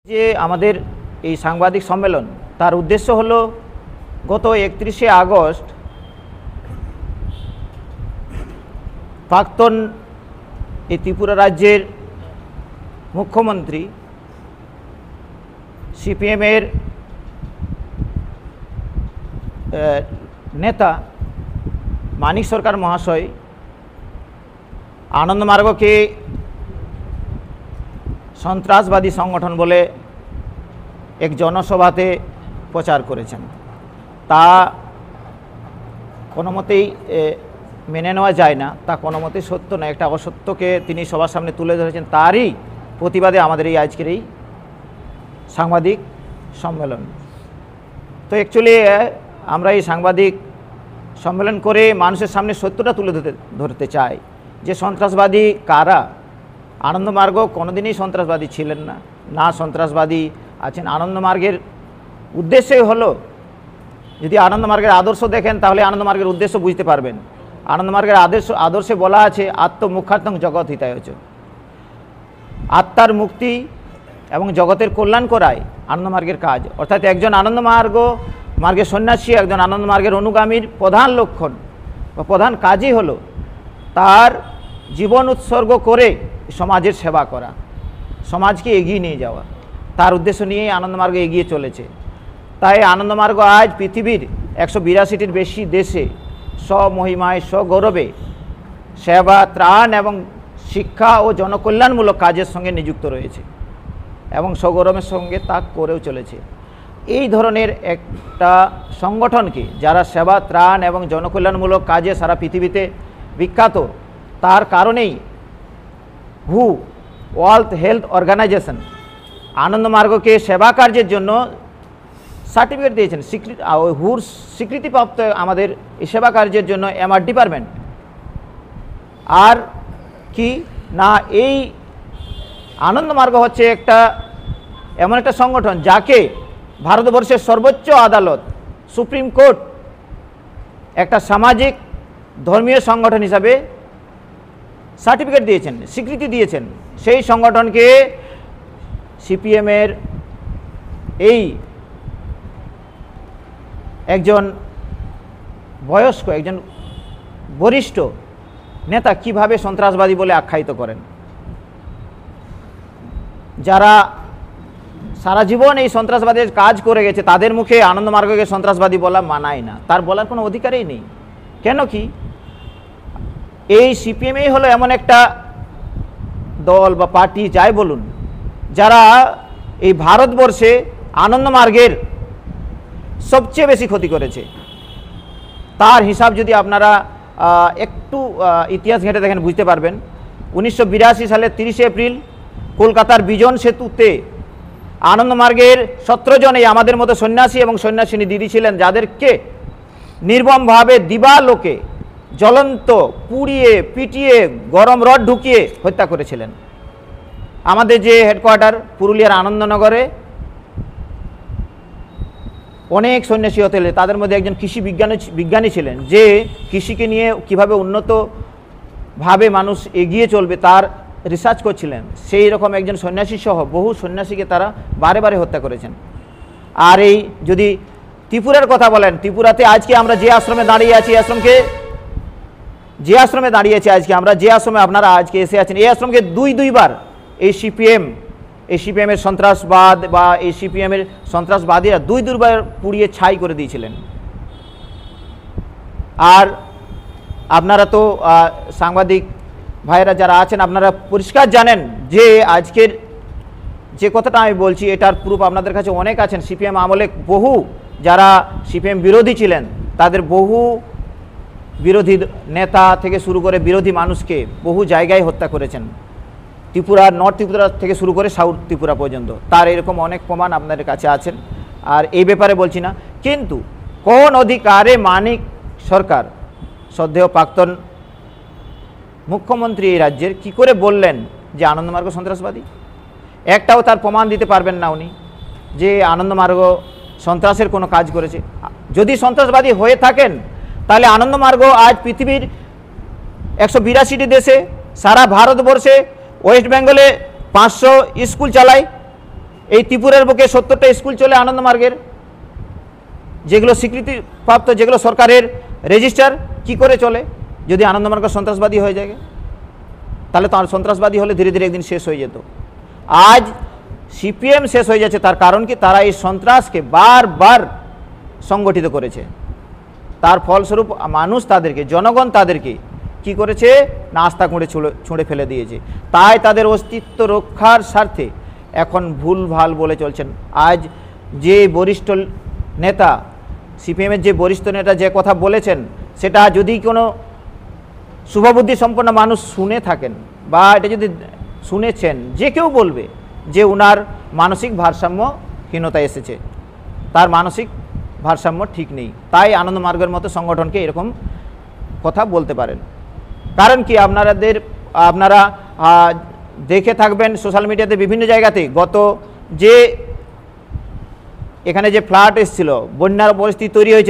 যে আমাদের এই সাংবাদিক সম্মেলন তার উদ্দেশ্য হলো গত 31শে আগস্ট প্রাক্তন এই ত্রিপুরা রাজ্যের মুখ্যমন্ত্রী সিপিএমের নেতা মানিক সরকার মহাশয় আনন্দমার্গকে সন্ত্রাসবাদী সংগঠন বলে এক জনসভাতে প্রচার করেছেন। তা কোনো মতেই মেনে নেওয়া যায় না, তা কোনো মতেই সত্য না। একটা অসত্যকে তিনি সবার সামনে তুলে ধরেছেন, তারই প্রতিবাদে আমাদের এই আজকের এই সাংবাদিক সম্মেলন। তো অ্যাকচুয়ালি আমরা এই সাংবাদিক সম্মেলন করে মানুষের সামনে সত্যটা তুলে ধরতে চাই যে সন্ত্রাসবাদী কারা। আনন্দমার্গ কোনোদিনই সন্ত্রাসবাদী ছিলেন না, না সন্ত্রাসবাদী আছেন। আনন্দমার্গের উদ্দেশ্যই হলো, যদি আনন্দমার্গের আদর্শ দেখেন তাহলে আনন্দমার্গের উদ্দেশ্য বুঝতে পারবেন। আনন্দমার্গের আদর্শে বলা আছে আত্মমুখার্থং জগৎ হিতায়চ, আত্মার মুক্তি এবং জগতের কল্যাণ করাই আনন্দমার্গের কাজ। অর্থাৎ একজন মার্গের সন্ন্যাসী, একজন আনন্দমার্গের অনুগামীর প্রধান লক্ষণ বা প্রধান কাজই হলো তার জীবন উৎসর্গ করে সমাজের সেবা করা, সমাজকে এগিয়ে নিয়ে যাওয়া। তার উদ্দেশ্য নিয়েই আনন্দমার্গ এগিয়ে চলেছে। তাই আনন্দমার্গ আজ পৃথিবীর 182টির বেশি দেশে স্বমহিমায় স্বগৌরবে সেবা, ত্রাণ এবং শিক্ষা ও জনকল্যাণমূলক কাজের সঙ্গে নিযুক্ত রয়েছে এবং স্বগৌরবের সঙ্গে তা করেও চলেছে। এই ধরনের একটা সংগঠনকে যারা সেবা, ত্রাণ এবং জনকল্যাণমূলক কাজে সারা পৃথিবীতে বিখ্যাত, তার কারণেই ওয়ার্ল্ড হেলথ অর্গানাইজেশন আনন্দমার্গকে সেবা কার্যের জন্য সার্টিফিকেট দিয়েছেন, হুর স্বীকৃতিপ্রাপ্ত আমাদের এই সেবা কার্যের জন্য MR ডিপার্টমেন্ট। আর কি না, এই আনন্দমার্গ হচ্ছে এমন একটা সংগঠন যাকে ভারতবর্ষের সর্বোচ্চ আদালত সুপ্রিম কোর্ট একটা সামাজিক ধর্মীয় সংগঠন হিসাবে সার্টিফিকেট দিয়েছেন, স্বীকৃতি দিয়েছেন। সেই সংগঠনকে সিপিএমের এই একজন বয়স্ক, একজন বরিষ্ঠ নেতা কিভাবে সন্ত্রাসবাদী বলে আখ্যায়িত করেন? যারা সারা জীবন এই সন্ত্রাসবাদের কাজ করে গেছে তাদের মুখে আনন্দমার্গকে সন্ত্রাসবাদী বলা মানায় না, তার বলার কোনো অধিকারই নেই। কেন কি, এই সিপিএমই হলো এমন একটা দল বা পার্টি যাই বলুন, যারা এই ভারতবর্ষে আনন্দমার্গের সবচেয়ে বেশি ক্ষতি করেছে। তার হিসাব যদি আপনারা একটু ইতিহাস ঘেঁটে দেখেন বুঝতে পারবেন। 1982 সালের 30শে এপ্রিল কলকাতার বিজন সেতুতে আনন্দমার্গের 17 জন এই আমাদের মতো সন্ন্যাসী এবং সন্ন্যাসিনী দিদি ছিলেন, যাদেরকে নির্মমভাবে দিবালোকে জ্বলন্ত পুড়িয়ে পিটিয়ে গরম রড ঢুকিয়ে হত্যা করেছিলেন। আমাদের যে হেডকোয়ার্টার পুরুলিয়ার আনন্দনগরে অনেক সন্ন্যাসী হতে হলে তাদের মধ্যে একজন কৃষি বিজ্ঞানী ছিলেন, যে কৃষিকে নিয়ে কিভাবে উন্নতভাবে মানুষ এগিয়ে চলবে তার রিসার্চ করছিলেন। সেই রকম একজন সন্ন্যাসী সহ বহু সন্ন্যাসীকে তারা বারে বারে হত্যা করেছেন। আর এই যদি ত্রিপুরার কথা বলেন, ত্রিপুরাতে আজকে আমরা যে আশ্রমে দাঁড়িয়ে আছি, আজকে আমরা যে আশ্রমে আপনারা আজকে এসে আছেন, এই আশ্রমকে দুইবার এই সিপিএমের সন্ত্রাসবাদ বা এই সিপিএমের সন্ত্রাসবাদীরা দুইবার পুড়িয়ে ছাই করে দিয়েছিলেন। আর আপনারা তো সাংবাদিক ভাইয়েরা যারা আছেন, আপনারা পরিষ্কার জানেন যে আজকের যে কথাটা আমি বলছি এটার প্রুফ আপনাদের কাছে অনেক আছেন। সিপিএম আমলে বহু যারা সিপিএম বিরোধী ছিলেন তাদের বহু বিরোধী নেতা থেকে শুরু করে বিরোধী মানুষকে বহু জায়গায় হত্যা করেছেন, নর্থ ত্রিপুরা থেকে শুরু করে সাউথ ত্রিপুরা পর্যন্ত। তার এরকম অনেক প্রমাণ আপনাদের কাছে আছেন, আর এই ব্যাপারে বলছি না। কিন্তু কোন অধিকারে মানিক সরকার, শ্রদ্ধেয় প্রাক্তন মুখ্যমন্ত্রী এই রাজ্যের, কি করে বললেন যে আনন্দমার্গ সন্ত্রাসবাদী? একটাও তার প্রমাণ দিতে পারবেন না উনি যে আনন্দমার্গ সন্ত্রাসের কোনো কাজ করেছে। যদি সন্ত্রাসবাদী হয়ে থাকেন তাহলে আনন্দমার্গ আজ পৃথিবীর 182টি দেশে, সারা ভারতবর্ষে, ওয়েস্ট বেঙ্গলে 500 স্কুল চালায়, এই ত্রিপুরার বুকে 70টা স্কুল চলে আনন্দমার্গের, যেগুলো স্বীকৃতিপ্রাপ্ত, যেগুলো সরকারের রেজিস্টার, কি করে চলে যদি আনন্দমার্গ সন্ত্রাসবাদী হয়ে যায়? তাহলে তো আর সন্ত্রাসবাদী হলে ধীরে ধীরে একদিন শেষ হয়ে যেত। আজ সিপিএম শেষ হয়ে যাচ্ছে, তার কারণ কি? তারা এই সন্ত্রাসকে বারবার সংগঠিত করেছে। তার ফলস্বরূপ মানুষ তাদেরকে, জনগণ তাদেরকে কি করেছে? না আস্থা ছুঁড়ে ফেলে দিয়েছে। তাই তাদের অস্তিত্ব রক্ষার স্বার্থে এখন ভুলভাল বলে চলছেন। আজ যে বরিষ্ঠ নেতা, সিপিএমের যে বরিষ্ঠ নেতা যে কথা বলেছেন, সেটা যদি কোনো শুভবুদ্ধি সম্পন্ন মানুষ শুনে থাকেন বা এটা যদি শুনেছেন, যে কেউ বলবে যে উনার মানসিক ভারসাম্যহীনতা এসেছে, তার মানসিক ভারসাম্য ঠিক নেই। তাই আনন্দমার্গের মতো সংগঠনকে এরকম কথা বলতে পারেন। কারণ কি? আপনারা দেখে থাকবেন সোশ্যাল মিডিয়াতে বিভিন্ন জায়গাতে, গত যে এখানে যে ফ্লাড এসেছিল, বন্যার পরিস্থিতি তৈরি হয়েছে,